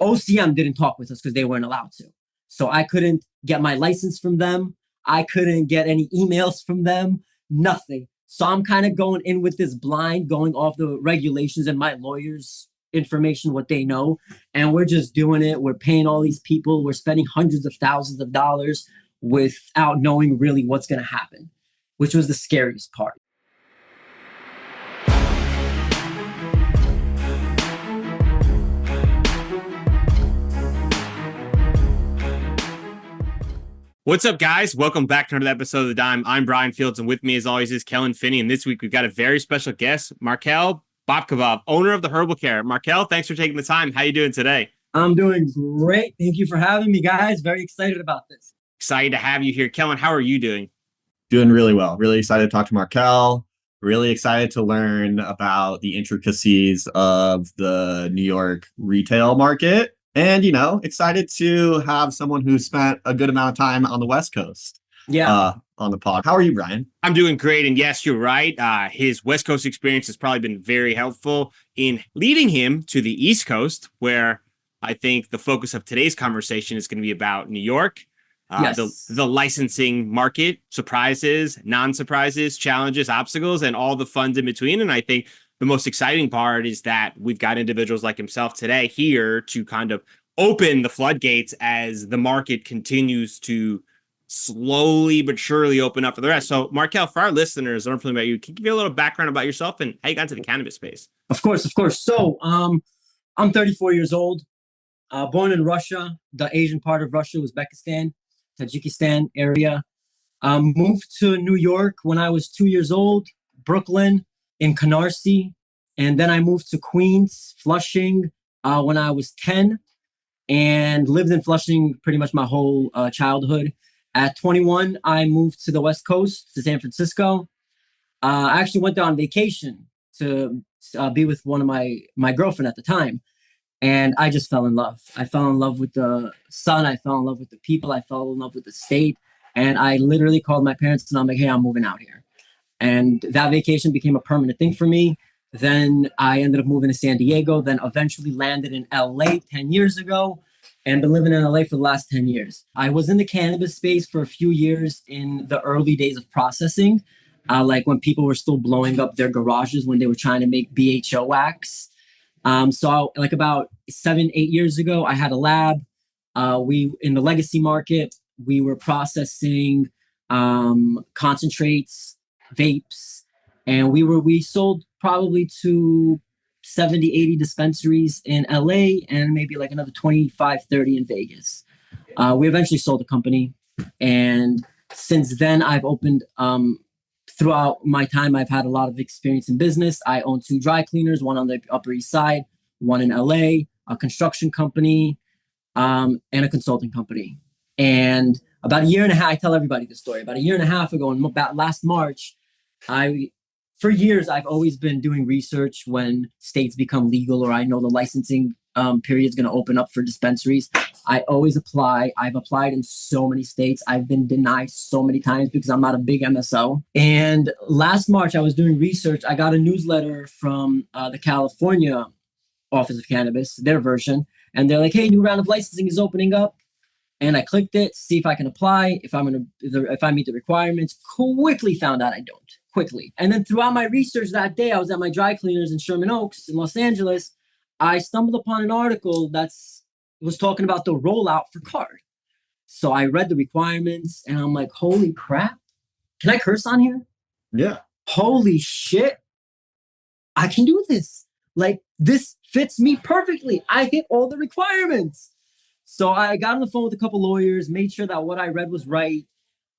OCM didn't talk with us because they weren't allowed to. So I couldn't get my license from them. I couldn't get any emails from them, nothing. So I'm kind of going in with this blind, going off the regulations and my lawyers' information, what they know. And we're just doing it. We're paying all these people. We're spending hundreds of thousands of dollars without knowing really what's going to happen, which was the scariest part. What's up, guys? Welcome back to another episode of The Dime. I'm Brian Fields, and with me, as always, is Kellen Finney. And this week, we've got a very special guest, Markel Bababekov, owner of the Herbal Care. Markel, thanks for taking the time. How you doing today? I'm doing great. Thank you for having me, guys. Very excited about this. Excited to have you here. Kellen, how are you doing? Doing really well. Really excited to talk to Markel. Really excited to learn about the intricacies of the New York retail market. And, excited to have someone who spent a good amount of time on the West Coast on the pod. How are you, Brian? I'm doing great. And yes, you're right. His West Coast experience has probably been very helpful in leading him to the East Coast, where I think the focus of today's conversation is going to be about New York, the licensing market, surprises, non-surprises, challenges, obstacles, and all the fun in between. And I think the most exciting part is that we've got individuals like himself today here to kind of open the floodgates as the market continues to slowly but surely open up for the rest. So, Markel, for our listeners that aren't familiar about you, can you give me a little background about yourself and how you got into the cannabis space? Of course. So, I'm 34 years old, born in Russia, the Asian part of Russia, Uzbekistan, Tajikistan area. Moved to New York when I was 2 years old, Brooklyn, in Canarsie, and then I moved to Queens, Flushing, when I was 10, and lived in Flushing pretty much my whole childhood. At 21, I moved to the West Coast, to San Francisco. I actually went there on vacation to be with one of my girlfriend at the time, and I just fell in love. I fell in love with the sun. I fell in love with the people. I fell in love with the state, and I literally called my parents, and I'm like, hey, I'm moving out here. And that vacation became a permanent thing for me. Then I ended up moving to San Diego, then eventually landed in LA 10 years ago and been living in LA for the last 10 years. I was in the cannabis space for a few years in the early days of processing, like when people were still blowing up their garages when they were trying to make BHO wax. So like about 7-8 years ago, I had a lab. We in the legacy market, we were processing concentrates, vapes, and we sold probably to 70-80 dispensaries in LA and maybe like another 25-30 in Vegas. We eventually sold the company, and since then I've opened throughout my time I've had a lot of experience in business. I own 2 dry cleaners, one on the Upper East Side, one in LA, a construction company, and a consulting company. And about a year and a half, I tell everybody this story. About a year and a half ago, in about last March, for years, I've always been doing research when states become legal or I know the licensing period is going to open up for dispensaries. I always apply. I've applied in so many states. I've been denied so many times because I'm not a big MSO. And last March, I was doing research. I got a newsletter from the California Office of Cannabis, their version. And they're like, hey, new round of licensing is opening up. And I clicked it, see if I can apply, if I meet the requirements. Quickly found out I don't. Quickly. And then throughout my research that day, I was at my dry cleaners in Sherman Oaks in Los Angeles. I stumbled upon an article that was talking about the rollout for card. So I read the requirements and I'm like, holy crap. Can I curse on here? Yeah. Holy shit. I can do this. Like, this fits me perfectly. I hit all the requirements. So I got on the phone with a couple lawyers, made sure that what I read was right.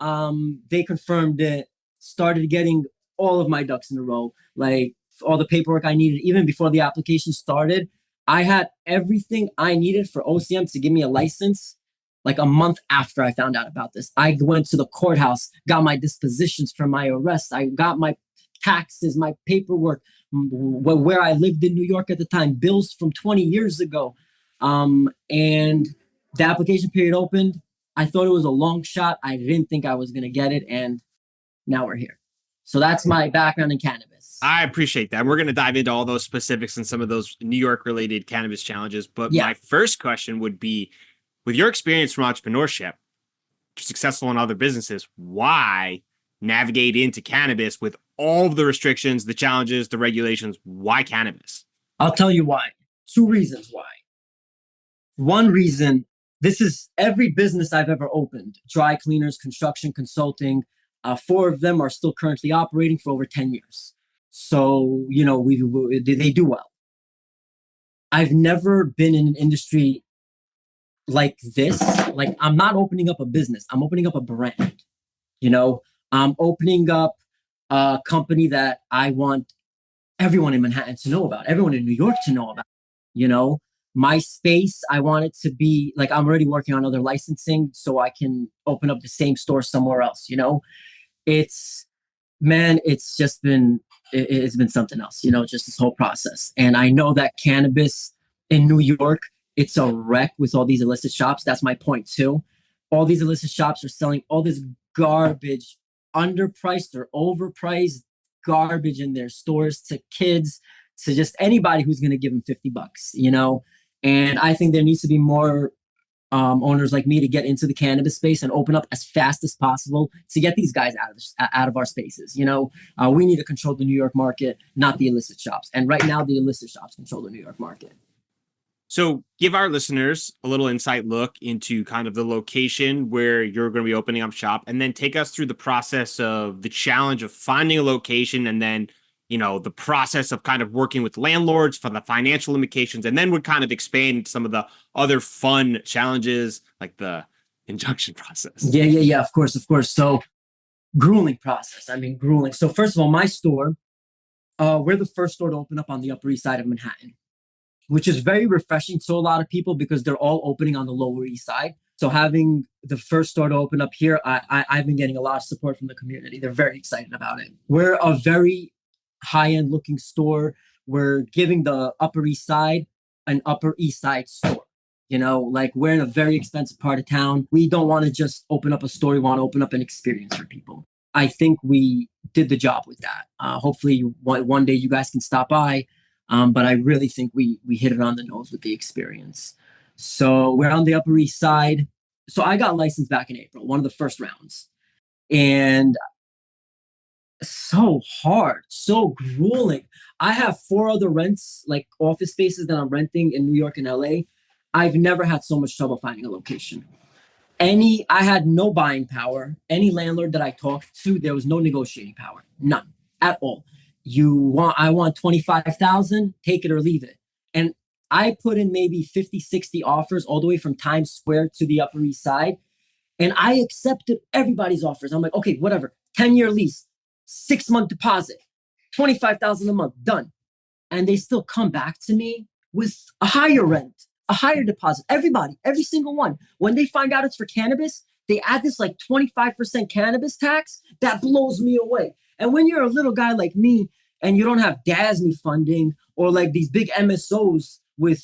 They confirmed it, started getting all of my ducks in a row, like all the paperwork I needed. Even before the application started, I had everything I needed for OCM to give me a license like a month after I found out about this. I went to the courthouse, got my dispositions from my arrest. I got my taxes, my paperwork, where I lived in New York at the time, bills from 20 years ago. And the application period opened. I thought it was a long shot. I didn't think I was going to get it. And now we're here. So that's my background in cannabis. I appreciate that. We're going to dive into all those specifics and some of those New York related cannabis challenges. But my first question would be, with your experience from entrepreneurship, you're successful in other businesses, why navigate into cannabis with all of the restrictions, the challenges, the regulations? Why cannabis? I'll tell you why. 2 reasons why. One reason, this is every business I've ever opened, dry cleaners, construction, consulting. 4 of them are still currently operating for over 10 years. So, you know, they do well. I've never been in an industry like this. Like, I'm not opening up a business. I'm opening up a brand. You know, I'm opening up a company that I want everyone in Manhattan to know about, everyone in New York to know about. You know, my space, I want it to be like, I'm already working on other licensing so I can open up the same store somewhere else. You know, it's just been, it's been something else, you know, just this whole process. And I know that cannabis in New York, it's a wreck with all these illicit shops. That's my point too. All these illicit shops are selling all this garbage, underpriced or overpriced garbage in their stores to kids, to just anybody who's going to give them $50, you know? And I think there needs to be more owners like me to get into the cannabis space and open up as fast as possible to get these guys out of our spaces. You know, we need to control the New York market, not the illicit shops. And right now, the illicit shops control the New York market. So give our listeners a little insight look into kind of the location where you're going to be opening up shop, and then take us through the process of the challenge of finding a location, and then, you know, the process of kind of working with landlords for the financial limitations, and then would kind of expand some of the other fun challenges like the injunction process. Yeah. Of course. So grueling process. I mean, grueling. So first of all, my store, we're the first store to open up on the Upper East Side of Manhattan, which is very refreshing to a lot of people because they're all opening on the Lower East Side. So having the first store to open up here, I've been getting a lot of support from the community. They're very excited about it. We're a very high-end looking store. We're giving the Upper East Side an Upper East Side store. You know, like, we're in a very expensive part of town. We don't want to just open up a store. We want to open up an experience for people. I think we did the job with that. Hopefully one day you guys can stop by. But I really think we hit it on the nose with the experience. So we're on the Upper East Side. So I got licensed back in April, one of the first rounds. And so hard, so grueling. I have 4 other rents, like office spaces that I'm renting in New York and LA. I've never had so much trouble finding a location. I had no buying power. Any landlord that I talked to, there was no negotiating power. None at all. I want 25,000, take it or leave it. And I put in maybe 50, 60 offers all the way from Times Square to the Upper East Side. And I accepted everybody's offers. I'm like, okay, whatever. 10-year lease, 6-month deposit, 25,000 a month, done. And they still come back to me with a higher rent, a higher deposit. Everybody, every single one. When they find out it's for cannabis, they add this like 25% cannabis tax. That blows me away. And when you're a little guy like me and you don't have DASNY funding or like these big MSOs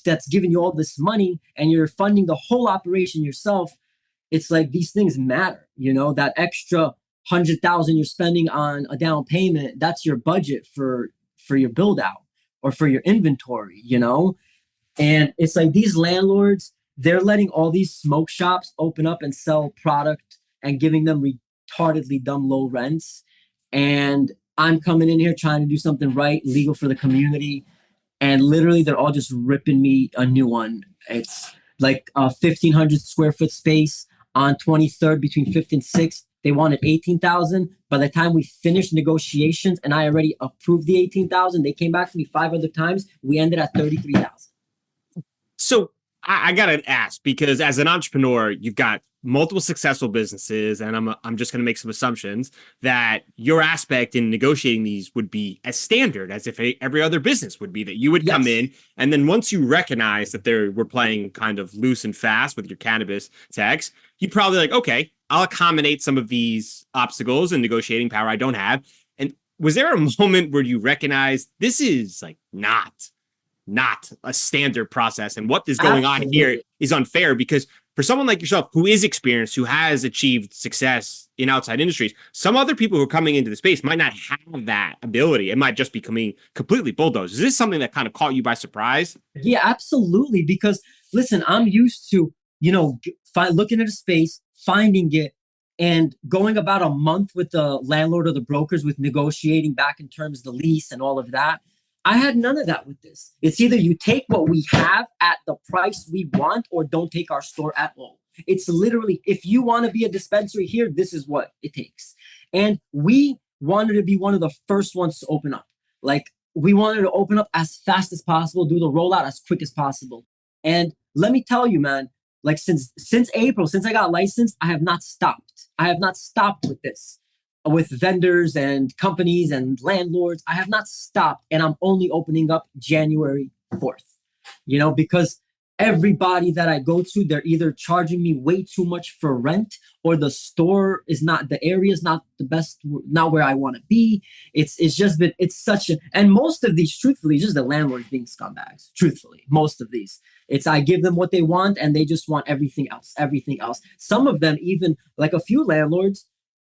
that's giving you all this money and you're funding the whole operation yourself, it's like these things matter. You know, that extra 100,000 you're spending on a down payment, that's your budget for your build out or for your inventory, you know? And it's like these landlords, they're letting all these smoke shops open up and sell product and giving them retardedly dumb low rents. And I'm coming in here trying to do something right, legal for the community. And literally they're all just ripping me a new one. It's like a 1,500 square foot space on 23rd between 5th and 6th. They wanted 18,000. By the time we finished negotiations and I already approved the 18,000, they came back to me 5 other times. We ended at 33,000. So I gotta ask, because as an entrepreneur, you've got multiple successful businesses, and I'm just gonna make some assumptions that your aspect in negotiating these would be as standard as if every other business would be, that you would come in, and then once you recognize that we're playing kind of loose and fast with your cannabis tax, you probably like, okay, I'll accommodate some of these obstacles and negotiating power I don't have. And was there a moment where you recognized this is like not a standard process, and what is going on here is unfair? Because for someone like yourself who is experienced, who has achieved success in outside industries, some other people who are coming into the space might not have that ability. It might just be coming completely bulldozed. Is this something that kind of caught you by surprise? Yeah, absolutely. Because listen, I'm used to, looking at a space, finding it, and going about a month with the landlord or the brokers with negotiating back in terms of the lease and all of that. I had none of that with this. It's either you take what we have at the price we want or don't take our store at all. It's literally, if you want to be a dispensary here, this is what it takes. And we wanted to be one of the first ones to open up. Like, we wanted to open up as fast as possible, do the rollout as quick as possible. And let me tell you, man, like since April, since I got licensed, I have not stopped. I have not stopped with this, with vendors and companies and landlords. I have not stopped, and I'm only opening up January 4th. Because everybody that I go to, they're either charging me way too much for rent, or the store is not, the area is not the best, not where I want to be. It's just been, it's such a, and most of these, truthfully, just the landlords being scumbags. Truthfully, most of these, it's I give them what they want and they just want everything else, everything else. Some of them, even like a few landlords,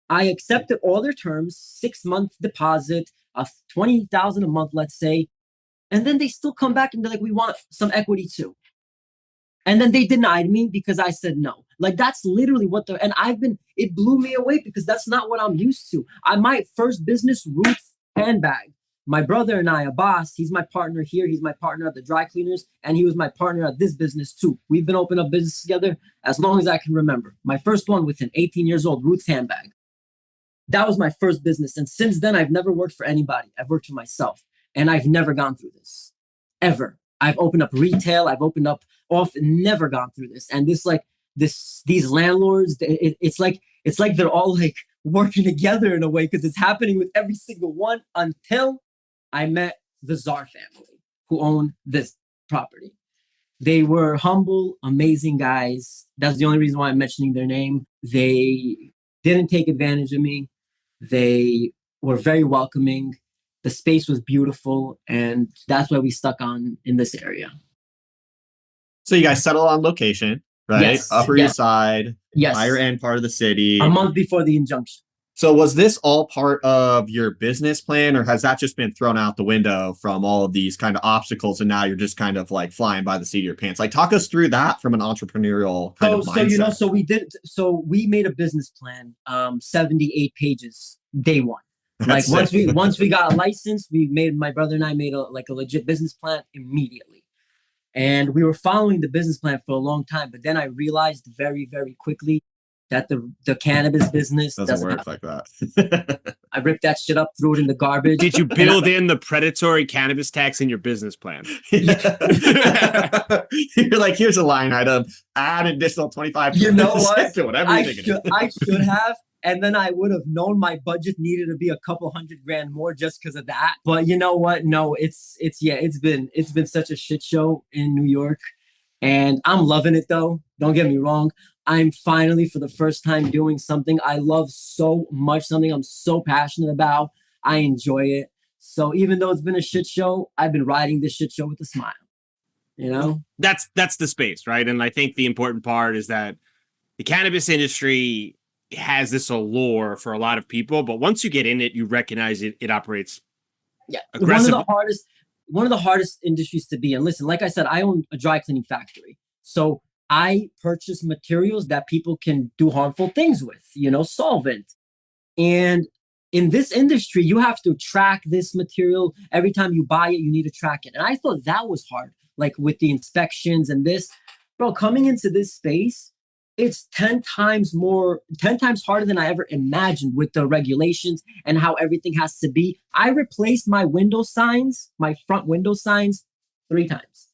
I accepted all their terms, 6-month deposit, $20,000 a month, let's say, and then they still come back and they're like, we want some equity too. And then they denied me because I said no. Like, that's literally what and it blew me away because that's not what I'm used to. My first business, Roots Handbag. My brother and I, Abbas, he's my partner here. He's my partner at the dry cleaners. And he was my partner at this business too. We've been opening up business together as long as I can remember. My first one within 18 years old, Roots Handbag. That was my first business. And since then, I've never worked for anybody. I've worked for myself. And I've never gone through this, ever. I've opened up retail. I've opened up off, never gone through this. And these landlords, it's like they're all like working together in a way because it's happening with every single one until I met the Czar family who owned this property. They were humble, amazing guys. That's the only reason why I'm mentioning their name. They didn't take advantage of me. They were very welcoming. The space was beautiful, and that's why we stuck on in this area. So you guys settle on location, right? Yes, Upper East Side, yes. higher end part of the city. A month before the injunction. So was this all part of your business plan, or has that just been thrown out the window from all of these kind of obstacles, and now you're just kind of like flying by the seat of your pants? Like, talk us through that from an entrepreneurial kind of mindset. So we made a business plan, 78 pages, day one. Like once we got a license, my brother and I made a legit business plan immediately. And we were following the business plan for a long time, but then I realized very, very quickly that the cannabis business doesn't work like that. I ripped that shit up, threw it in the garbage. Did you build in the predatory cannabis tax in your business plan? Yeah. You're like, here's a line item, add an additional 25%. You know what? To whatever I should have. And then I would have known my budget needed to be a couple $100,000 more just because of that. But you know what? No, it's been such a shit show in New York. And I'm loving it though. Don't get me wrong. I'm finally, for the first time, doing something I love so much, something I'm so passionate about. I enjoy it. So even though it's been a shit show, I've been riding this shit show with a smile. That's the space, right? And I think the important part is that the cannabis industry has this allure for a lot of people, but once you get in it, you recognize it operates aggressive. One of the hardest industries to be in. Listen, like I said, I own a dry cleaning factory. So I purchase materials that people can do harmful things with, solvent. And in this industry, you have to track this material. Every time you buy it, you need to track it. And I thought that was hard, like with the inspections and this. Bro, coming into this space, it's 10 times harder than I ever imagined with the regulations and how everything has to be. I replaced my front window signs 3 times.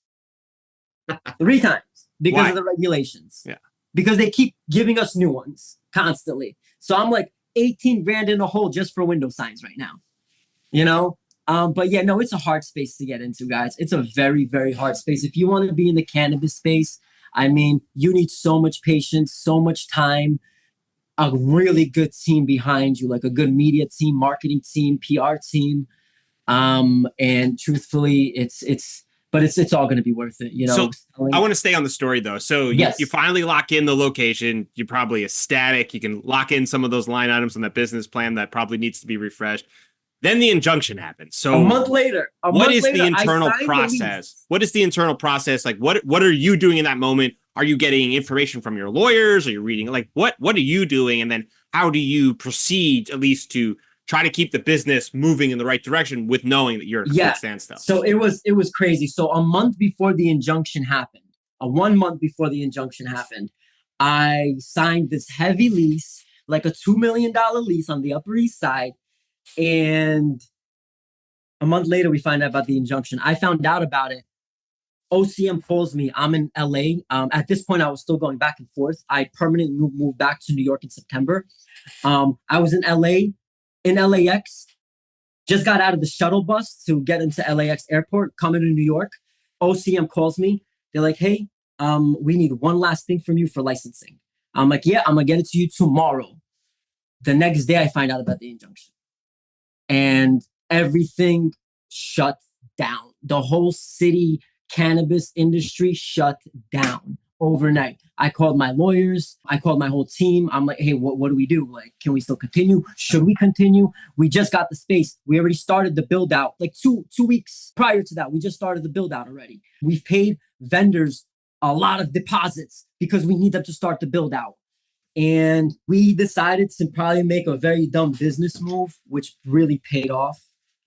3 times because Why? of the regulations. Yeah. Because they keep giving us new ones constantly. So I'm like 18 grand in a hole just for window signs right now. But yeah, no, it's a hard space to get into, guys. It's a very, very hard space. If you want to be in the cannabis space, I mean, you need so much patience, so much time, a really good team behind you, like a good media team, marketing team, PR team. And truthfully, but it's all going to be worth it, you know. So selling- I want to stay on the story though. So Yes. you finally lock in the location. You're probably ecstatic. You can lock in some of those line items on that business plan that probably needs to be refreshed. Then the injunction happens. So a month later, what is the I internal signed the process? lease. What is the internal process? Like what are you doing in that moment? Are you getting information from your lawyers? Are you reading? Like what are you doing? And then how do you proceed at least to try to keep the business moving in the right direction with knowing that you're at a complete standstill? So it was crazy. So a month before the injunction happened, 1 month before the injunction happened, I signed this heavy lease, like a $2 million lease on the Upper East Side. And a month later, we find out about the injunction. I found out about it. OCM calls me. I'm in LA. At this point, I was still going back and forth. I permanently moved back to New York in September. I was in LA, in LAX, just got out of the shuttle bus to get into LAX airport, coming to New York. OCM calls me. They're like, hey, we need one last thing from you for licensing. I'm like, yeah, I'm going to get it to you tomorrow. The next day, I find out about the injunction. And everything shut down. The whole city cannabis industry shut down overnight. I called my lawyers. I called my whole team. I'm like, hey, what do we do? Like, can we still continue? Should we continue? We just got the space. We already started the build out. Like two weeks prior to that, we just started the build out already. We've paid vendors a lot of deposits because we need them to start the build out. And we decided to probably make a very dumb business move, which really paid off.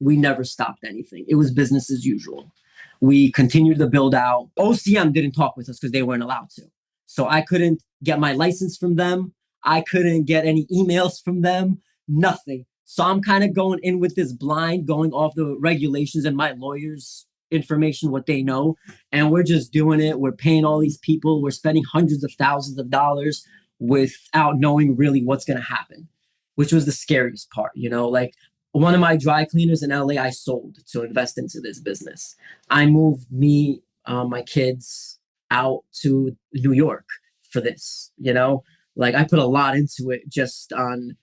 We never stopped anything. It was business as usual. We continued to build out. OCM didn't talk with us because they weren't allowed to. So I couldn't get my license from them. I couldn't get any emails from them, nothing. So I'm kind of going in with this blind, going off the regulations and my lawyers' information, what they know. And we're just doing it. We're paying all these people. We're spending hundreds of thousands of dollars without knowing really what's going to happen, which was the scariest part, you know, like one of my dry cleaners in LA, I sold to invest into this business. I moved me, my kids out to New York for this, you know, like I put a lot into it just on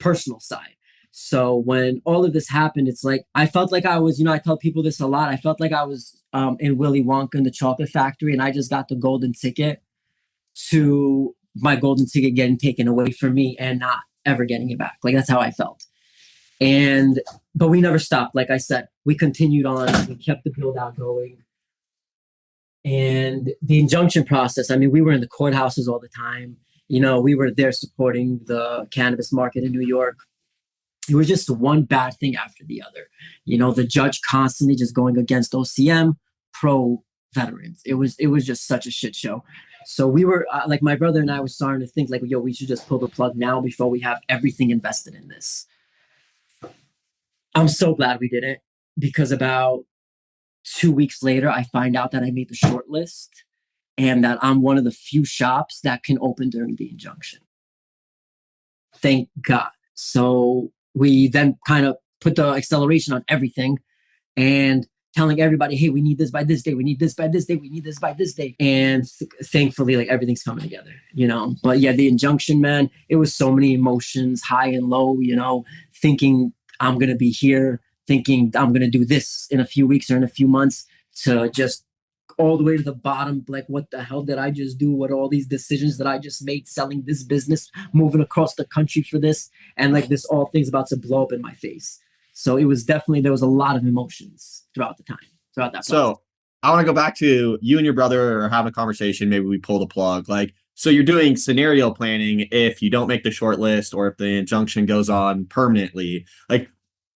personal side. So when all of this happened, it's like, I felt like I was, you know, I tell people this a lot. I felt like I was in Willy Wonka in the chocolate factory and I just got the golden ticket to my golden ticket getting taken away from me and not ever getting it back. Like that's how I felt. But we never stopped. Like I said, we continued on, we kept the build out going. And the injunction process, I mean, we were in the courthouses all the time. You know, we were there supporting the cannabis market in New York. It was just one bad thing after the other. You know, the judge constantly just going against OCM, pro veterans. It was just such a shit show. So we were like, my brother and I were starting to think like, yo, we should just pull the plug now before we have everything invested in this. I'm so glad we did it because about 2 weeks later, I find out that I made the short list and that I'm one of the few shops that can open during the injunction. Thank God. So we then kind of put the acceleration on everything and telling everybody, hey, we need this by this day. We need this by this day. We need this by this day. And thankfully, like everything's coming together, you know. But yeah, the injunction, man, it was so many emotions, high and low, you know, thinking I'm going to be here, thinking I'm going to do this in a few weeks or in a few months, to just all the way to the bottom. Like, what the hell did I just do? What are all these decisions that I just made, selling this business, moving across the country for this? And like this, all things about to blow up in my face. So it was definitely, there was a lot of emotions throughout that process. So I want to go back to you and your brother are having a conversation. Maybe we pull the plug. Like, so you're doing scenario planning if you don't make the short list or if the injunction goes on permanently. Like,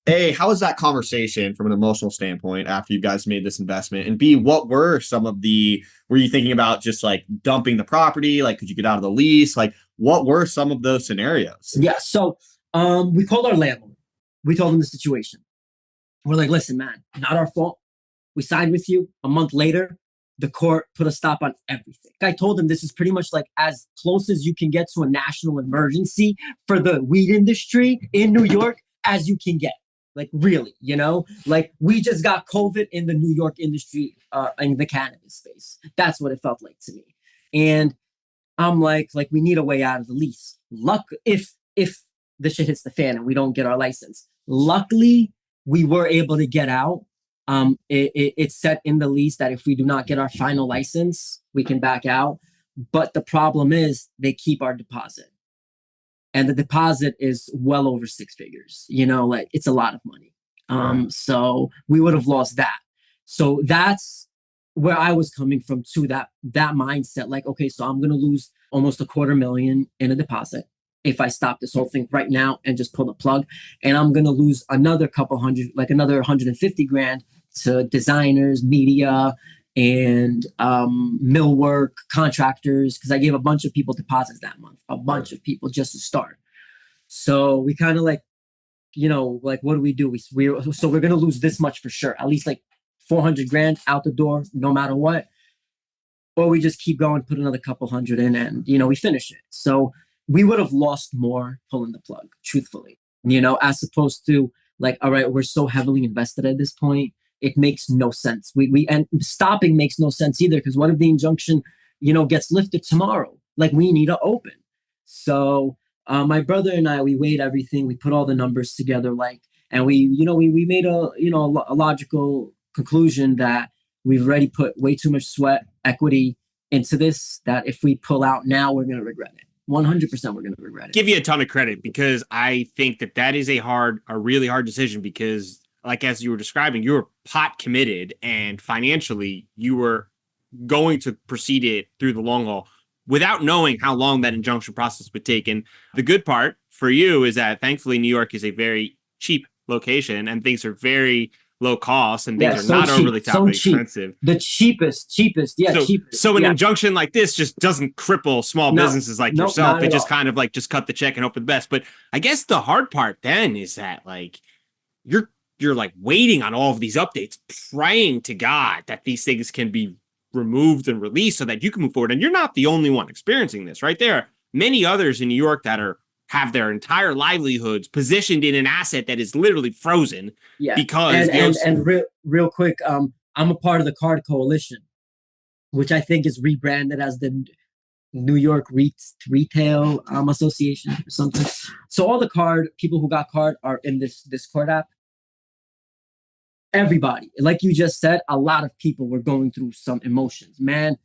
A, how was that conversation from an emotional standpoint after you guys made this investment? And B, what were some of were you thinking about just like dumping the property? Like, could you get out of the lease? Like, what were some of those scenarios? Yeah. So we called our landlord. We told him the situation. We're like, listen, man, not our fault. We signed with you. A month later, the court put a stop on everything. I told him this is pretty much like as close as you can get to a national emergency for the weed industry in New York as you can get. Like, really, you know, like we just got COVID in the New York industry, in the cannabis space. That's what it felt like to me. And I'm like we need a way out of the lease. If the shit hits the fan and we don't get our license. Luckily, we were able to get out It's set in the lease that if we do not get our final license, we can back out. But the problem is they keep our deposit. And the deposit is well over six figures. Like it's a lot of money. So we would have lost that. So that's where I was coming from to that mindset. Like, okay, so I'm gonna lose almost $250,000 in a deposit if I stop this whole thing right now and just pull the plug. And I'm gonna lose another couple hundred, like another 150 grand to designers, media, and millwork contractors, because I gave a bunch of people deposits that month, a bunch of people just to start. So we kind of like, like what do we do? So we're gonna lose this much for sure, at least like 400 grand out the door, no matter what. Or we just keep going, put another couple hundred in, and we finish it. So we would have lost more pulling the plug, truthfully, as opposed to like, all right, we're so heavily invested at this point. It makes no sense. And stopping makes no sense either, because what if the injunction, gets lifted tomorrow? Like we need to open. So my brother and I, we weighed everything. We put all the numbers together, and we made a logical conclusion that we've already put way too much sweat equity into this, that if we pull out now, we're going to regret it. 100% we're going to regret it. Give you a ton of credit, because I think that is a really hard decision, because like, as you were describing, you were pot committed, and financially you were going to proceed it through the long haul without knowing how long that injunction process would take. And the good part for you is that thankfully New York is a very cheap location, and things are very low cost, and things are not overly top expensive. The cheapest. Yeah. So an injunction like this just doesn't cripple small businesses like yourself. They just kind of like just cut the check and hope for the best. But I guess the hard part then is that like you're like waiting on all of these updates, praying to God that these things can be removed and released so that you can move forward. And you're not the only one experiencing this, right? There are many others in New York that have their entire livelihoods positioned in an asset that is literally frozen. Yeah. Because real quick, I'm a part of the CAURD Coalition, which I think is rebranded as the New York Retail Association or something. So all the CAURD people who got CAURD are in this CAURD app. Everybody, like you just said, a lot of people were going through some emotions, man,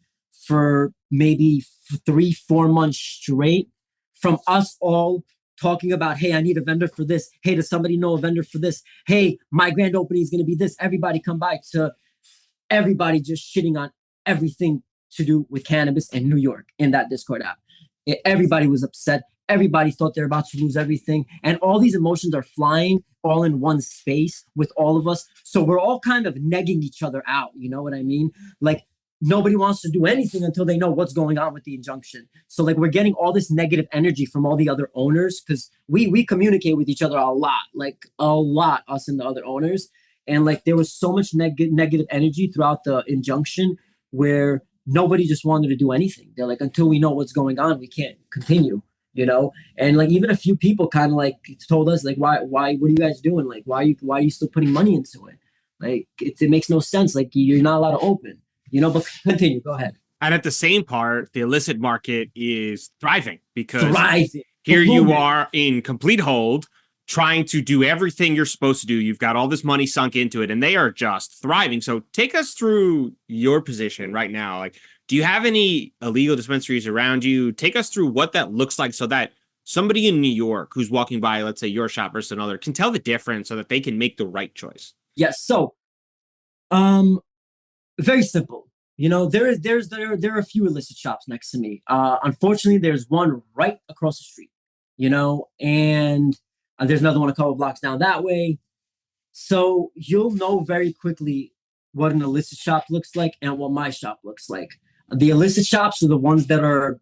for maybe 3-4 months straight, from us all talking about, hey, I need a vendor for this. Hey, does somebody know a vendor for this? Hey, my grand opening is going to be this. Everybody come by, to everybody just shitting on everything to do with cannabis in New York in that Discord app. Everybody was upset. Everybody thought they're about to lose everything. And all these emotions are flying all in one space with all of us. So we're all kind of negging each other out. You know what I mean? Like nobody wants to do anything until they know what's going on with the injunction. So like we're getting all this negative energy from all the other owners, because we communicate with each other a lot, us and the other owners. And like there was so much negative energy throughout the injunction where nobody just wanted to do anything. They're like, until we know what's going on, we can't continue. And like even a few people kind of like told us like, why, what are you guys doing? Like, why are you still putting money into it? Like it makes no sense. Like you're not allowed to open, but continue, go ahead. And at the same part, the illicit market is thriving, because here you are in complete hold, trying to do everything you're supposed to do. You've got all this money sunk into it, and they are just thriving. So take us through your position right now. Like, do you have any illegal dispensaries around you? Take us through what that looks like so that somebody in New York who's walking by, let's say your shop versus another, can tell the difference so that they can make the right choice. Yes. So, very simple. There are a few illicit shops next to me. Unfortunately, there's one right across the street, and there's another one a couple blocks down that way. So you'll know very quickly what an illicit shop looks like and what my shop looks like. The illicit shops are the ones that are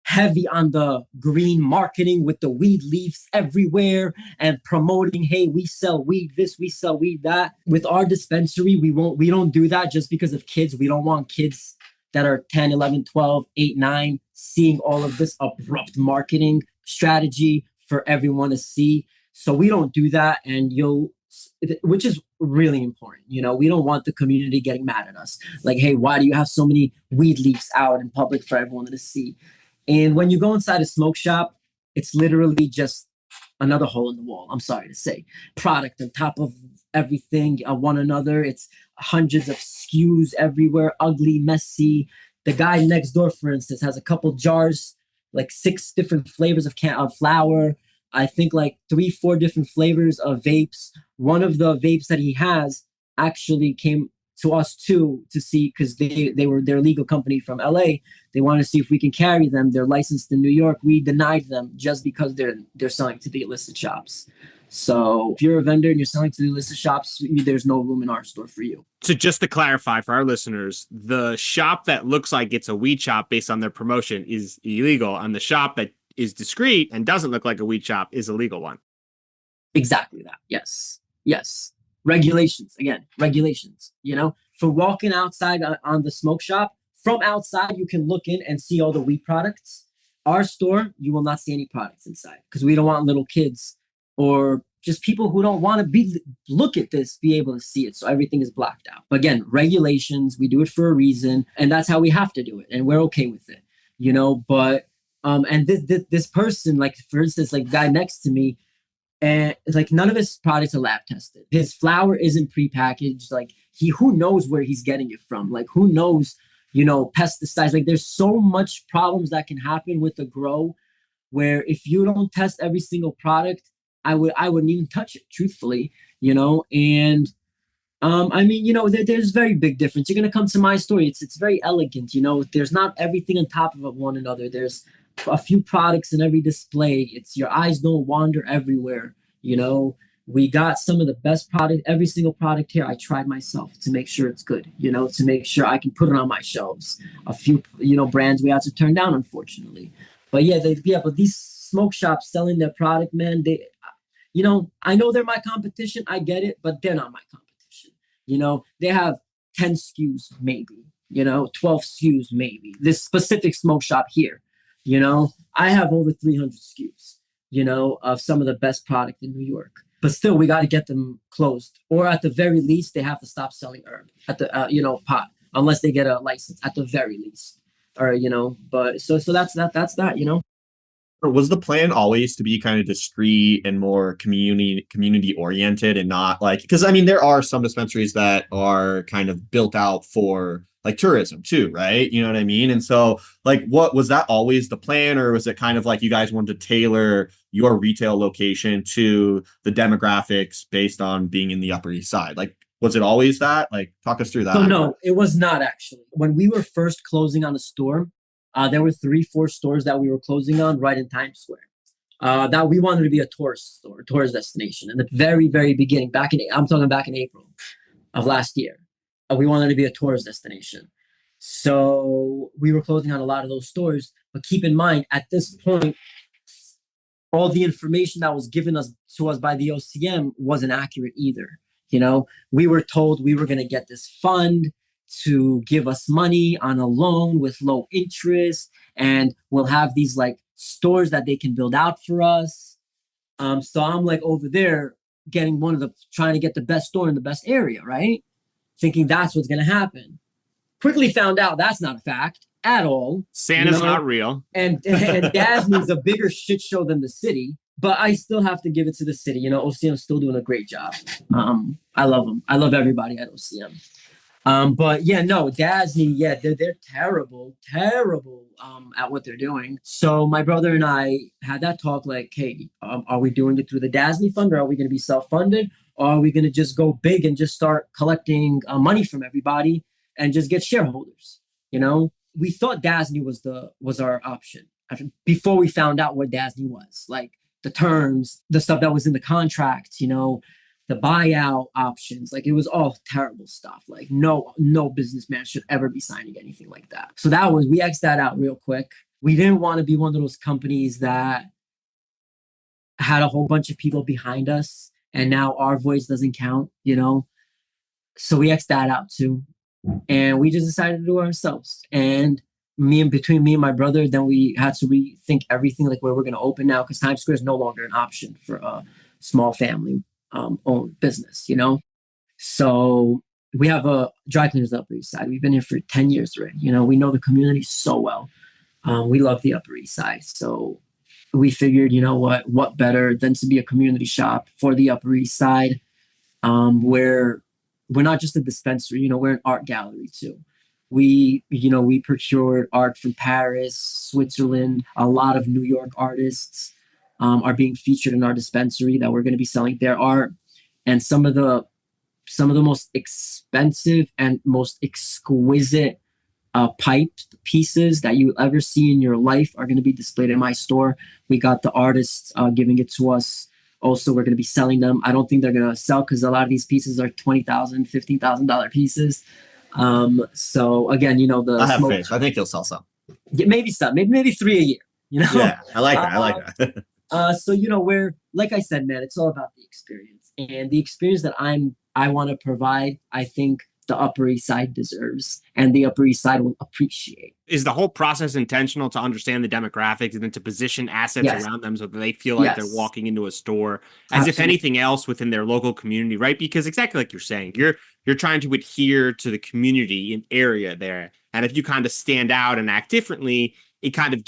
heavy on the green marketing with the weed leaves everywhere and promoting, hey, we sell weed this, we sell weed that. With our dispensary, we don't do that just because of kids. We don't want kids that are 10, 11, 12, 8, 9 seeing all of this abrupt marketing strategy for everyone to see. So we don't do that, and which is really important. We don't want the community getting mad at us. Like, hey, why do you have so many weed leaves out in public for everyone to see? And when you go inside a smoke shop, it's literally just another hole in the wall. I'm sorry to say, product on top of everything one another. It's hundreds of SKUs everywhere, ugly, messy. The guy next door, for instance, has a couple jars, like 6 different flavors of flour. I think like 3, 4 different flavors of vapes. One of the vapes that he has actually came to us too to see, because they're a legal company from LA. They want to see if we can carry them. They're licensed in New York. We denied them just because they're selling to the illicit shops. So if you're a vendor and you're selling to the illicit shops, there's no room in our store for you. So just to clarify for our listeners, the shop that looks like it's a weed shop based on their promotion is illegal, and the shop that is discreet and doesn't look like a weed shop is a legal one. Exactly that. Yes. Regulations. Again, regulations. For walking outside on the smoke shop, from outside, you can look in and see all the weed products. Our store, you will not see any products inside because we don't want little kids or just people who don't want to look at this be able to see it. So everything is blocked out. But again, regulations, we do it for a reason, and that's how we have to do it, and we're okay with it. But and this person, like for instance, like the guy next to me, and it's like none of his products are lab tested. His flour isn't prepackaged. Like who knows where he's getting it from? Like who knows, pesticides. Like there's so much problems that can happen with the grow, where if you don't test every single product, I wouldn't even touch it, truthfully. And there's very big difference. You're gonna come to my store. It's very elegant. There's not everything on top of one another. There's a few products in every display. It's your eyes don't wander everywhere. We got some of the best product. Every single product here, I tried myself to make sure it's good. To make sure I can put it on my shelves. A few, brands we had to turn down, unfortunately. But but these smoke shops selling their product, man, I know they're my competition. I get it, but they're not my competition. They have 10 SKUs, maybe, 12 SKUs, maybe. This specific smoke shop here, I have over 300 SKUs, of some of the best product in New York. But still, we got to get them closed. Or at the very least, they have to stop selling herb at the, pot, unless they get a license at the very least. Or, but so that's that. Was the plan always to be kind of discreet and more community oriented and not like, because I mean there are some dispensaries that are kind of built out for like tourism too, right? You know what I mean? And so like what was that always the plan, or was it kind of like you guys wanted to tailor your retail location to the demographics based on being in the Upper East Side? Like was it always that? Like talk us through that. So no, it was not actually. When we were first closing on the store, there were 3-4 stores that we were closing on right in Times Square. That we wanted to be a tourist store, tourist destination. In the very, very beginning, I'm talking back in April of last year, we wanted to be a tourist destination. So we were closing on a lot of those stores. But keep in mind, at this point, all the information that was given to us by the OCM wasn't accurate either. We were told we were going to get this fund to give us money on a loan with low interest, and we'll have these like stores that they can build out for us. So I'm like over there trying to get the best store in the best area, right? Thinking that's what's going to happen. Quickly found out that's not a fact at all. Santa's not real. And Dasney's a bigger shit show than the city, but I still have to give it to the city. OCM's still doing a great job. I love them. I love everybody at OCM. But yeah, no, Dasney, yeah, they're terrible at what they're doing. So my brother and I had that talk like, hey, are we doing it through the Dasney fund, or are we going to be self-funded, or are we going to just go big and just start collecting money from everybody and just get shareholders? We thought Dasney was our option before we found out what Dasney was, like the terms, the stuff that was in the contract, the buyout options. Like it was all terrible stuff. Like no businessman should ever be signing anything like that. So we X'd that out real quick. We didn't want to be one of those companies that had a whole bunch of people behind us and now our voice doesn't count, So we X'd that out too. And we just decided to do it ourselves. And between me and my brother, then we had to rethink everything, like where we're going to open now, because Times Square is no longer an option for a small family owned business, So we have a dry cleaners on the Upper East Side. We've been here for 10 years already. We know the community so well. We love the Upper East Side. So we figured, what better than to be a community shop for the Upper East Side. where we're not just a dispensary, we're an art gallery too. We procured art from Paris, Switzerland. A lot of New York artists are being featured in our dispensary that we're going to be selling their art. And some of the most expensive and most exquisite piped pieces that you'll ever see in your life are going to be displayed in my store. We got the artists giving it to us. Also, we're going to be selling them. I don't think they're going to sell because a lot of these pieces are $20,000, $15,000 pieces. So again, the I have smoke, faith. I think you'll sell some. yeah, maybe some, maybe 3 a year. Yeah, I like that. I like that. So we're, like I said, man, it's all about the experience, and the experience that I want to provide. I think the Upper East Side deserves, and the Upper East Side will appreciate. Is the whole process intentional to understand the demographics and then to position assets Yes. around them so that they feel like they're Yes. walking into a store as if Absolutely. anything else within their local community, right? Because exactly like you're saying, you're trying to adhere to the community and area there. And if you kind of stand out and act differently, it kind of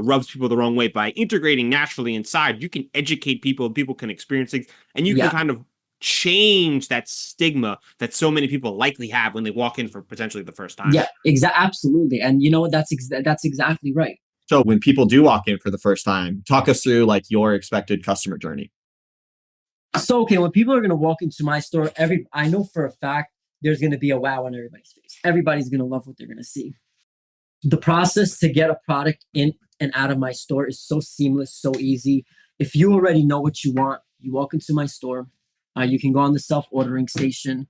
rubs people the wrong way. By integrating naturally inside, you can educate people and people can experience things, and you can Yeah. kind of change that stigma that so many people likely have when they walk in for potentially the first time. Yeah, absolutely. And you know what? That's exactly right. So when people do walk in for the first time, talk us through like your expected customer journey. So okay, when people are going to walk into my store, I know for a fact there's going to be a wow on everybody's face. Everybody's going to love what they're going to see. The process to get a product in and out of my store is so seamless, so easy. If you already know what you want, you walk into my store. You can go on the self-ordering station.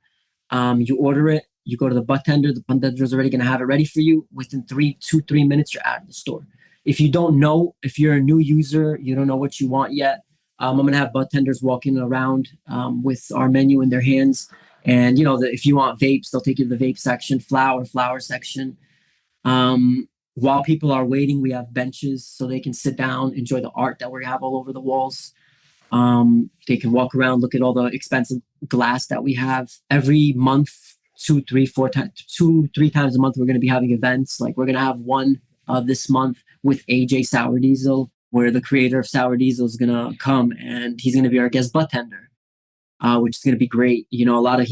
You order it. You go to the butt tender. The butt tender is already going to have it ready for you. Within 3 minutes, you're out of the store. If you don't know, if you're a new user, you don't know what you want yet, I'm going to have butt tenders walking around with our menu in their hands. And, if you want vapes, they'll take you to the vape section, flower section. While people are waiting, we have benches so they can sit down, enjoy the art that we have all over the walls. They can walk around, look at all the expensive glass that we have. Every month, 2-3 times a month, we're going to be having events. Like we're going to have one this month with AJ Sour Diesel, where the creator of Sour Diesel is going to come and he's going to be our guest butt tender, which is going to be great. He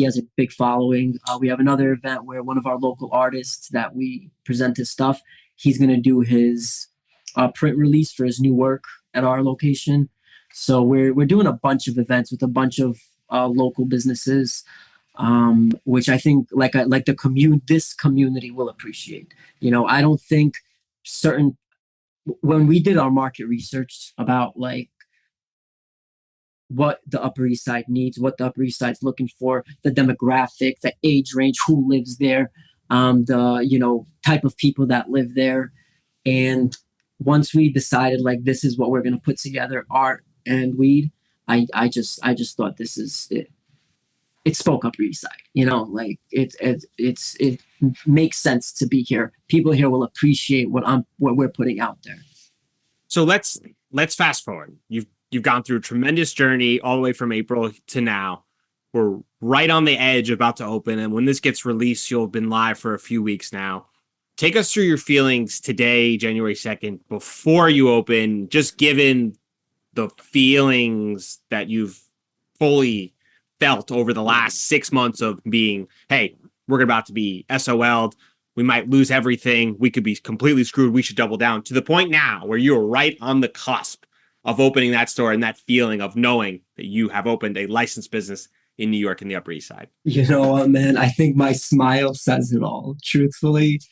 has a big following. We have another event where one of our local artists that we present his stuff, he's going to do his print release for his new work at our location. So we're doing a bunch of events with a bunch of local businesses, which I think this community will appreciate. I don't think when we did our market research about like what the Upper East Side needs, what the Upper East Side's looking for, the demographic, the age range, who lives there, the type of people that live there, and once we decided like this is what we're going to put together, art and weed, I just thought this is it. It spoke Upper East Side, it makes sense to be here. People here will appreciate what we're putting out there. So let's fast forward. You've gone through a tremendous journey all the way from April to now. We're right on the edge, about to open, and when this gets released, you'll have been live for a few weeks now. Take us through your feelings today, January 2nd, before you open, just given the feelings that you've fully felt over the last 6 months of being, hey, we're about to be SOL'd. We might lose everything. We could be completely screwed. We should double down, to the point now where you're right on the cusp of opening that store, and that feeling of knowing that you have opened a licensed business in New York and the Upper East Side. You know what, man? I think my smile says it all, truthfully.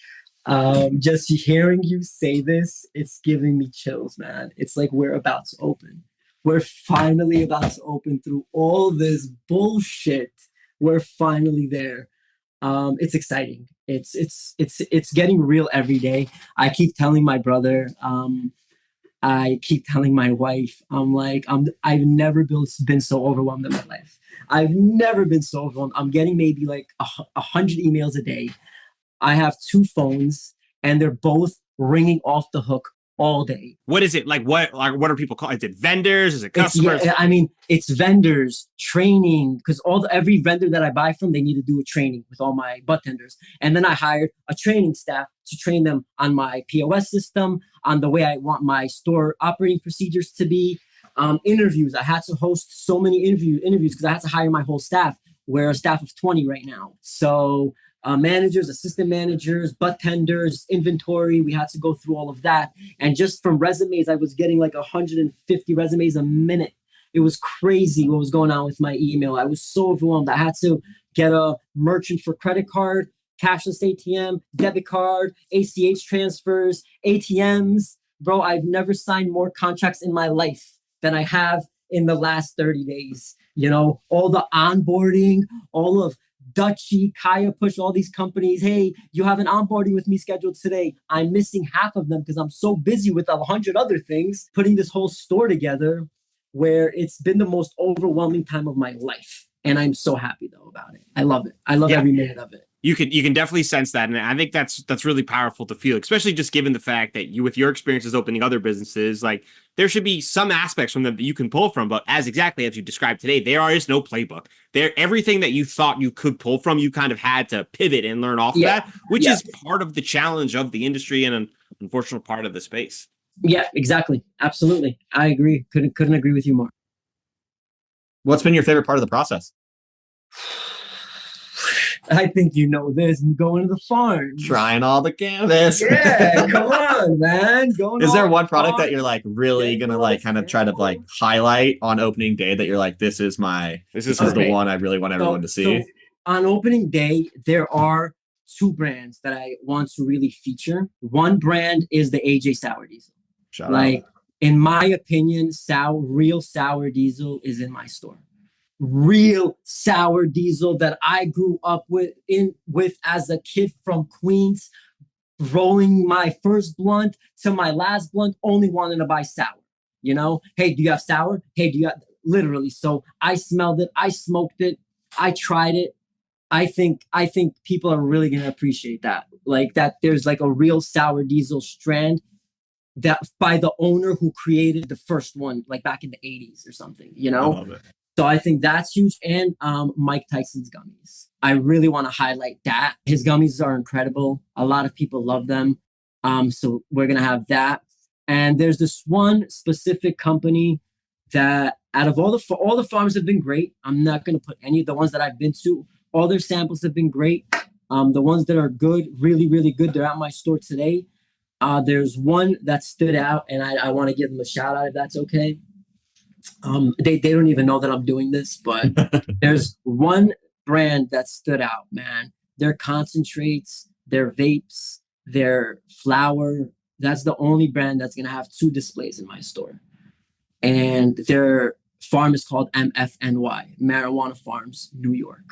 Just hearing you say this, it's giving me chills, man. It's like we're about to open. We're finally about to open through all this bullshit. We're finally there. It's exciting. It's getting real every day. I keep telling my brother, I keep telling my wife, I've never been so overwhelmed in my life. I've never been so overwhelmed. I'm getting maybe like 100 emails a day. I have 2 phones and they're both ringing off the hook all day. What is it like? What are people calling? Is it vendors? Is it customers? It's vendors, training, because every vendor that I buy from, they need to do a training with all my butt tenders. And then I hired a training staff to train them on my POS system, on the way I want my store operating procedures to be. Interviews. I had to host so many interviews because I had to hire my whole staff. we're a staff of 20 right now. So managers, assistant managers, butt tenders, inventory, we had to go through all of that. And just from resumes, I was getting like 150 resumes a minute. It was crazy what was going on with my email. I was so overwhelmed. I had to get a merchant for credit card, cashless ATM, debit card, ACH transfers, ATMs. Bro, I've never signed more contracts in my life than I have in the last 30 days. You know, all the onboarding, all of Dutchy, Kaya Push, all these companies. Hey, you have an onboarding with me scheduled today. I'm missing half of them because I'm so busy with 100 other things, putting this whole store together, where it's been the most overwhelming time of my life. And I'm so happy though about it. I love it. I love every minute of it. You can definitely sense that, and I think that's really powerful to feel, especially just given the fact that you, with your experiences opening other businesses, like there should be some aspects from them that you can pull from. But as you described today, there is no playbook. There, everything that you thought you could pull from, you kind of had to pivot and learn off of that, which is part of the challenge of the industry and an unfortunate part of the space. Yeah, exactly. Absolutely, I agree. Couldn't agree with you more. What's been your favorite part of the process? I think you know this. Going to the farm, trying all the cannabis. Yeah, come on, man. Is there one product that you're like really gonna like kind of try to like highlight on opening day that you're like, this is the one I really want everyone to see? So on opening day, there are two brands that I want to really feature. One brand is the AJ Sour Diesel. Shout out. In my opinion, real sour diesel is in my store. Real sour diesel that I grew up with as a kid from Queens, rolling my first blunt to my last blunt, only wanting to buy sour. You know, hey, do you have sour? Hey, do you have literally? So I smelled it, I smoked it, I tried it. I think people are really gonna appreciate that. Like that, there's like a real sour diesel strand that by the owner who created the first one, like back in the 80s or something. You know. I love it. So I think that's huge. And Mike Tyson's gummies. I really want to highlight that. His gummies are incredible. A lot of people love them. So we're going to have that. And there's this one specific company that out of all the farms have been great. I'm not going to put any of the ones that I've been to. All their samples have been great. The ones that are good, really, really good, they're at my store today. There's one that stood out, and I want to give them a shout out if that's okay. They don't even know that I'm doing this, but there's one brand that stood out, man. Their concentrates, their vapes, their flour. That's the only brand that's gonna have two displays in my store. And their farm is called MFNY, Marijuana Farms, New York.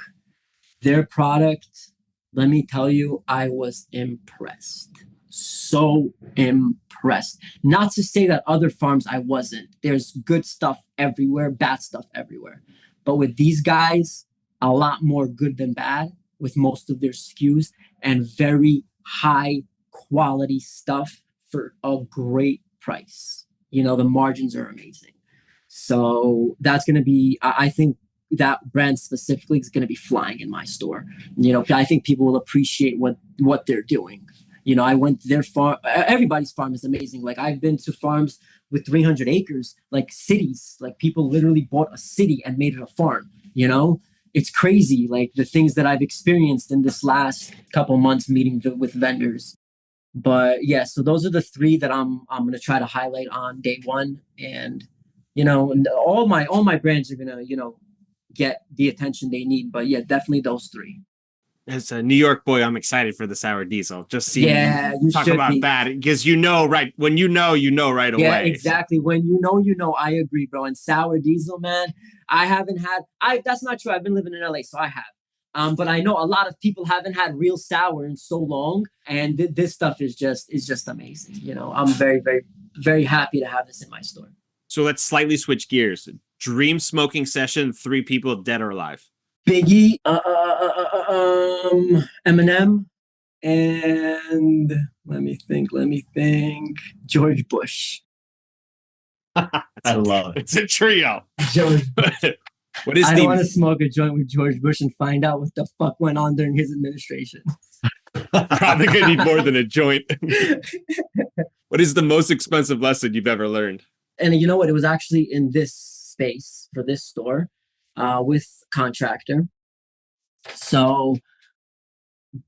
Their product, let me tell you, I was impressed. So impressed. Not to say that other farms I wasn't. There's good stuff everywhere, bad stuff everywhere. But with these guys, a lot more good than bad with most of their SKUs and very high quality stuff for a great price. You know, the margins are amazing. So that's going to be, I think that brand specifically is going to be flying in my store. You know, I think people will appreciate what they're doing. You know, I went to their farm. Everybody's farm is amazing. Like I've been to farms with 300 acres, like cities, like people literally bought a city and made it a farm. You know, it's crazy. Like the things that I've experienced in this last couple months meeting with vendors. But yeah, so those are the three that I'm going to try to highlight on day one. And, you know, and all my brands are going to, you know, get the attention they need. But yeah, definitely those three. As a New York boy, I'm excited for the sour diesel. Just see you talk about that because you know right when you know right away. Yeah, exactly. When you know. I agree, bro. And sour diesel, man. That's not true. I've been living in LA, so I have. But I know a lot of people haven't had real sour in so long, and this stuff is just amazing. You know, I'm very, very, very happy to have this in my store. So let's slightly switch gears. Dream smoking session, 3 people dead or alive. Biggie, Eminem, and let me think, George Bush. I love it. It's a trio. George Bush. I don't want to smoke a joint with George Bush and find out what the fuck went on during his administration. Probably gonna need more than a joint. What is the most expensive lesson you've ever learned? And you know what? It was actually in this space for this store with contractor. So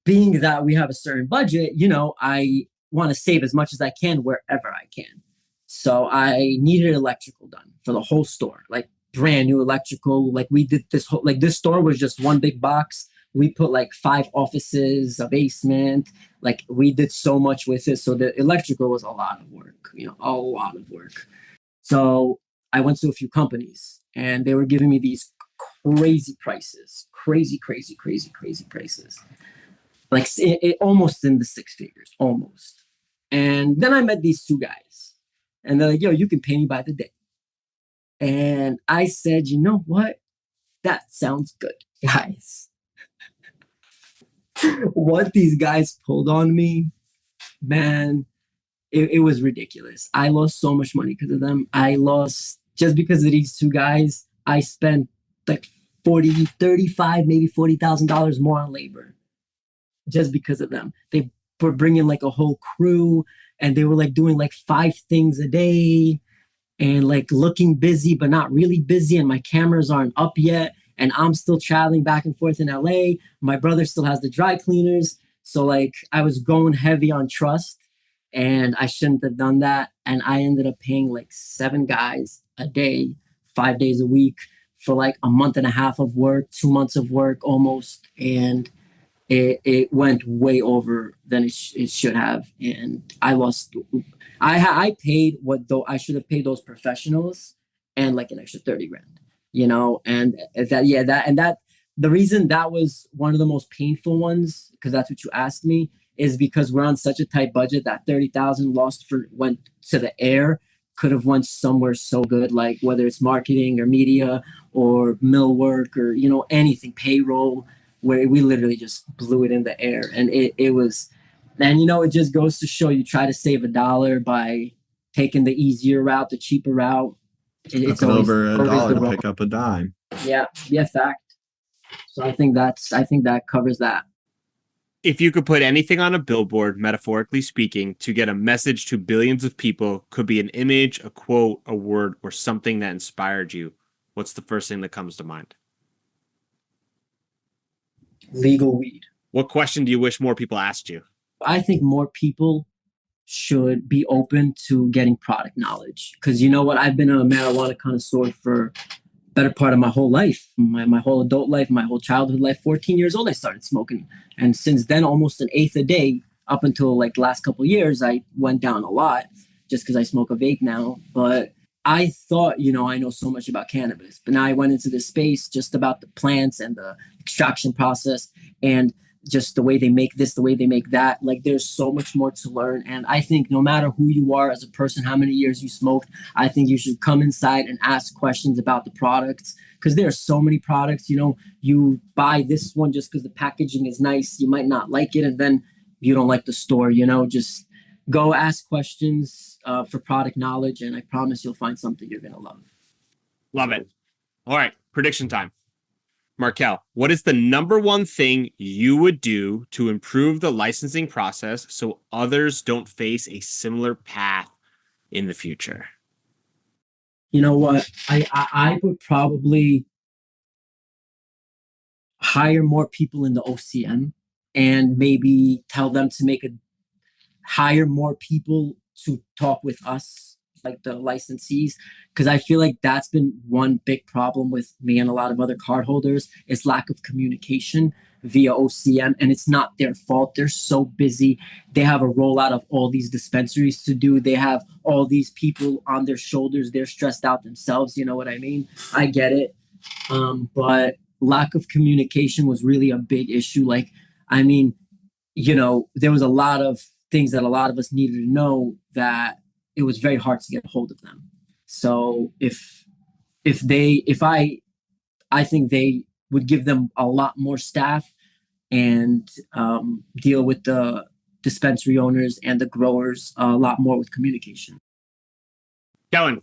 being that we have a certain budget, you know, I want to save as much as I can wherever I can. So I needed electrical done for the whole store, like brand new electrical. Like we did this whole, like this store was just one big box. We put like 5 offices, a basement. Like we did so much with it. So the electrical was a lot of work, you know, a lot of work. So I went to a few companies and they were giving me these crazy prices, crazy prices, like almost in the 6 figures, almost. And then I met these two guys, and they're like, "Yo, you can pay me by the day." And I said, "You know what? That sounds good, guys." What these guys pulled on me, man, it was ridiculous. I lost so much money because of them. I lost just because of these two guys. I spent like 40, 35, maybe $40,000 more on labor just because of them. They were bringing like a whole crew and they were like doing like 5 things a day and like looking busy, but not really busy. And my cameras aren't up yet. And I'm still traveling back and forth in LA. My brother still has the dry cleaners. So like I was going heavy on trust and I shouldn't have done that. And I ended up paying like 7 guys a day, 5 days a week for like a month and a half of work, 2 months of work almost. And it went way over than it should have, and I lost. I paid what though I should have paid those professionals, and like an extra 30 grand, you know, and that yeah that the reason that was one of the most painful ones because that's what you asked me is because we're on such a tight budget that 30,000 lost for went to the air could have went somewhere so good like whether it's marketing or media or mill work or you know anything payroll where we literally just blew it in the air and it was and you know it just goes to show you try to save $1 by taking the easier route the cheaper route it's Nothing always over a always dollar the to wrong. pick up a dime. Yeah, fact. So I think that covers that. If you could put anything on a billboard, metaphorically speaking, to get a message to billions of people, could be an image, a quote, a word, or something that inspired you, what's the first thing that comes to mind? Legal weed. What question do you wish more people asked you? I think more people should be open to getting product knowledge because you know what I've been a marijuana connoisseur for better part of my whole life, my whole adult life, my whole childhood life. 14 years old, I started smoking. And since then, almost an eighth a day up until like the last couple of years, I went down a lot just because I smoke a vape now. But I thought, you know, I know so much about cannabis, but now I went into this space just about the plants and the extraction process and just the way they make this, the way they make that. Like there's so much more to learn. And I think no matter who you are as a person, how many years you smoked, I think you should come inside and ask questions about the products because there are so many products. You know, you buy this one just because the packaging is nice. You might not like it, and then you don't like the store. You know, just go ask questions for product knowledge, and I promise you'll find something you're gonna love. Love it. All right, prediction time. Markel, what is the number one thing you would do to improve the licensing process so others don't face a similar path in the future? You know what? I would probably hire more people in the OCM and maybe tell them to hire more people to talk with us, like the licensees, because I feel like that's been one big problem with me and a lot of other card holders is lack of communication via OCM, and it's not their fault. They're so busy. They have a rollout of all these dispensaries to do. They have all these people on their shoulders. They're stressed out themselves. You know what I mean? I get it. But lack of communication was really a big issue. Like, I mean, you know, there was a lot of things that a lot of us needed to know that it was very hard to get a hold of them. So I think they would give them a lot more staff and deal with the dispensary owners and the growers a lot more with communication. Kellen.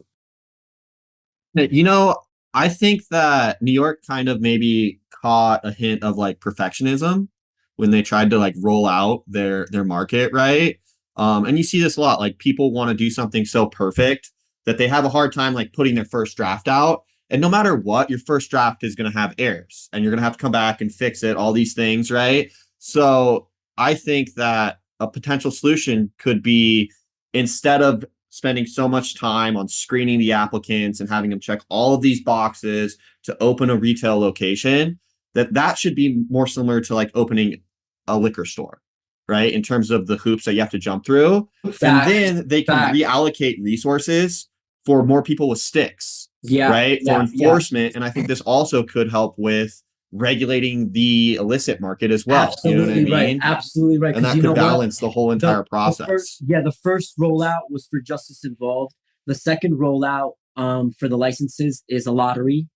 You know, I think that New York kind of maybe caught a hint of like perfectionism when they tried to like roll out their market, right? And you see this a lot. Like people want to do something so perfect that they have a hard time like putting their first draft out. And no matter what, your first draft is going to have errors and you're going to have to come back and fix it, all these things, right? So I think that a potential solution could be, instead of spending so much time on screening the applicants and having them check all of these boxes to open a retail location, that should be more similar to like opening a liquor store, right? In terms of the hoops that you have to jump through. Facts. And then they can Facts. reallocate resources for more people with sticks, Yeah, right? yeah, For enforcement. And I think this also could help with regulating the illicit market as well. Absolutely You know what I mean? right. Absolutely right. And that You could know what? balance the whole entire process. The first rollout was for justice involved. The second rollout for the licenses is a lottery.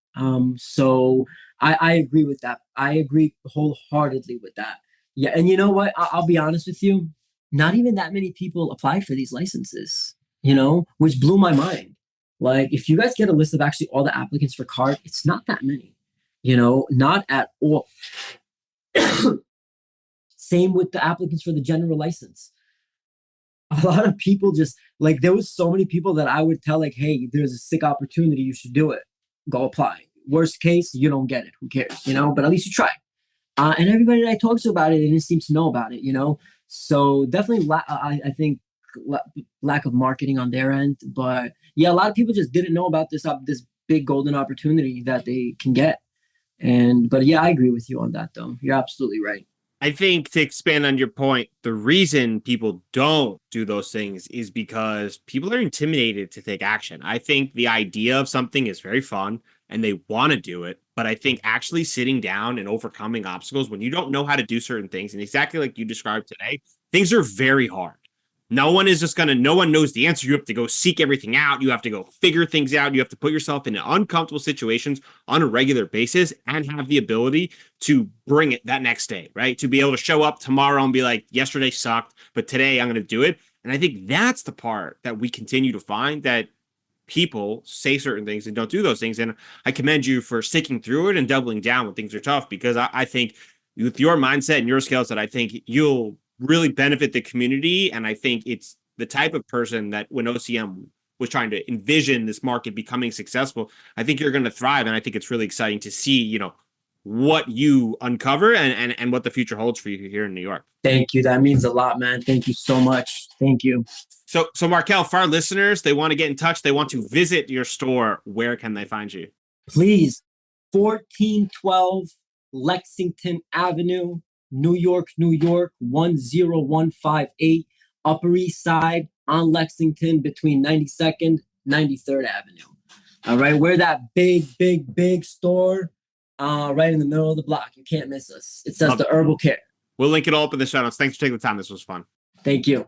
So I agree with that. I agree wholeheartedly with that. Yeah, and you know what? I'll be honest with you. Not even that many people apply for these licenses, which blew my mind. Like, if you guys get a list of actually all the applicants for card, it's not that many, not at all. Same with the applicants for the general license. A lot of people just like, there was so many people that I would tell, like, hey, there's a sick opportunity, you should do it. Go apply. Worst case, you don't get it. Who cares? But at least you try. And everybody that I talked to about it, they didn't seem to know about it, So definitely, I think lack of marketing on their end. But yeah, a lot of people just didn't know about this big golden opportunity that they can get. But yeah, I agree with you on that, though. You're absolutely right. I think, to expand on your point, the reason people don't do those things is because people are intimidated to take action. I think the idea of something is very fun and they want to do it. But I think actually sitting down and overcoming obstacles when you don't know how to do certain things, and exactly like you described today, things are very hard. No one knows the answer. You have to go seek everything out. You have to go figure things out. You have to put yourself in uncomfortable situations on a regular basis and have the ability to bring it that next day, right? To be able to show up tomorrow and be like, yesterday sucked, but today I'm going to do it. And I think that's the part that we continue to find, that people say certain things and don't do those things. And I commend you for sticking through it and doubling down when things are tough, because I think with your mindset and your skills that I think you'll really benefit the community. And I think it's the type of person that when OCM was trying to envision this market becoming successful, I think you're going to thrive. And I think it's really exciting to see, what you uncover and what the future holds for you here in New York. Thank you. That means a lot, man. Thank you so much. Thank you. So Markel, for our listeners, they want to get in touch, they want to visit your store, where can they find you? Please, 1412 Lexington Avenue, New York, 10158, Upper East Side on Lexington, between 92nd, 93rd Avenue. All right, we're that big store, right in the middle of the block. You can't miss us. It says the Herbal Care. We'll link it all up in the show notes. Thanks for taking the time. This was fun. Thank you.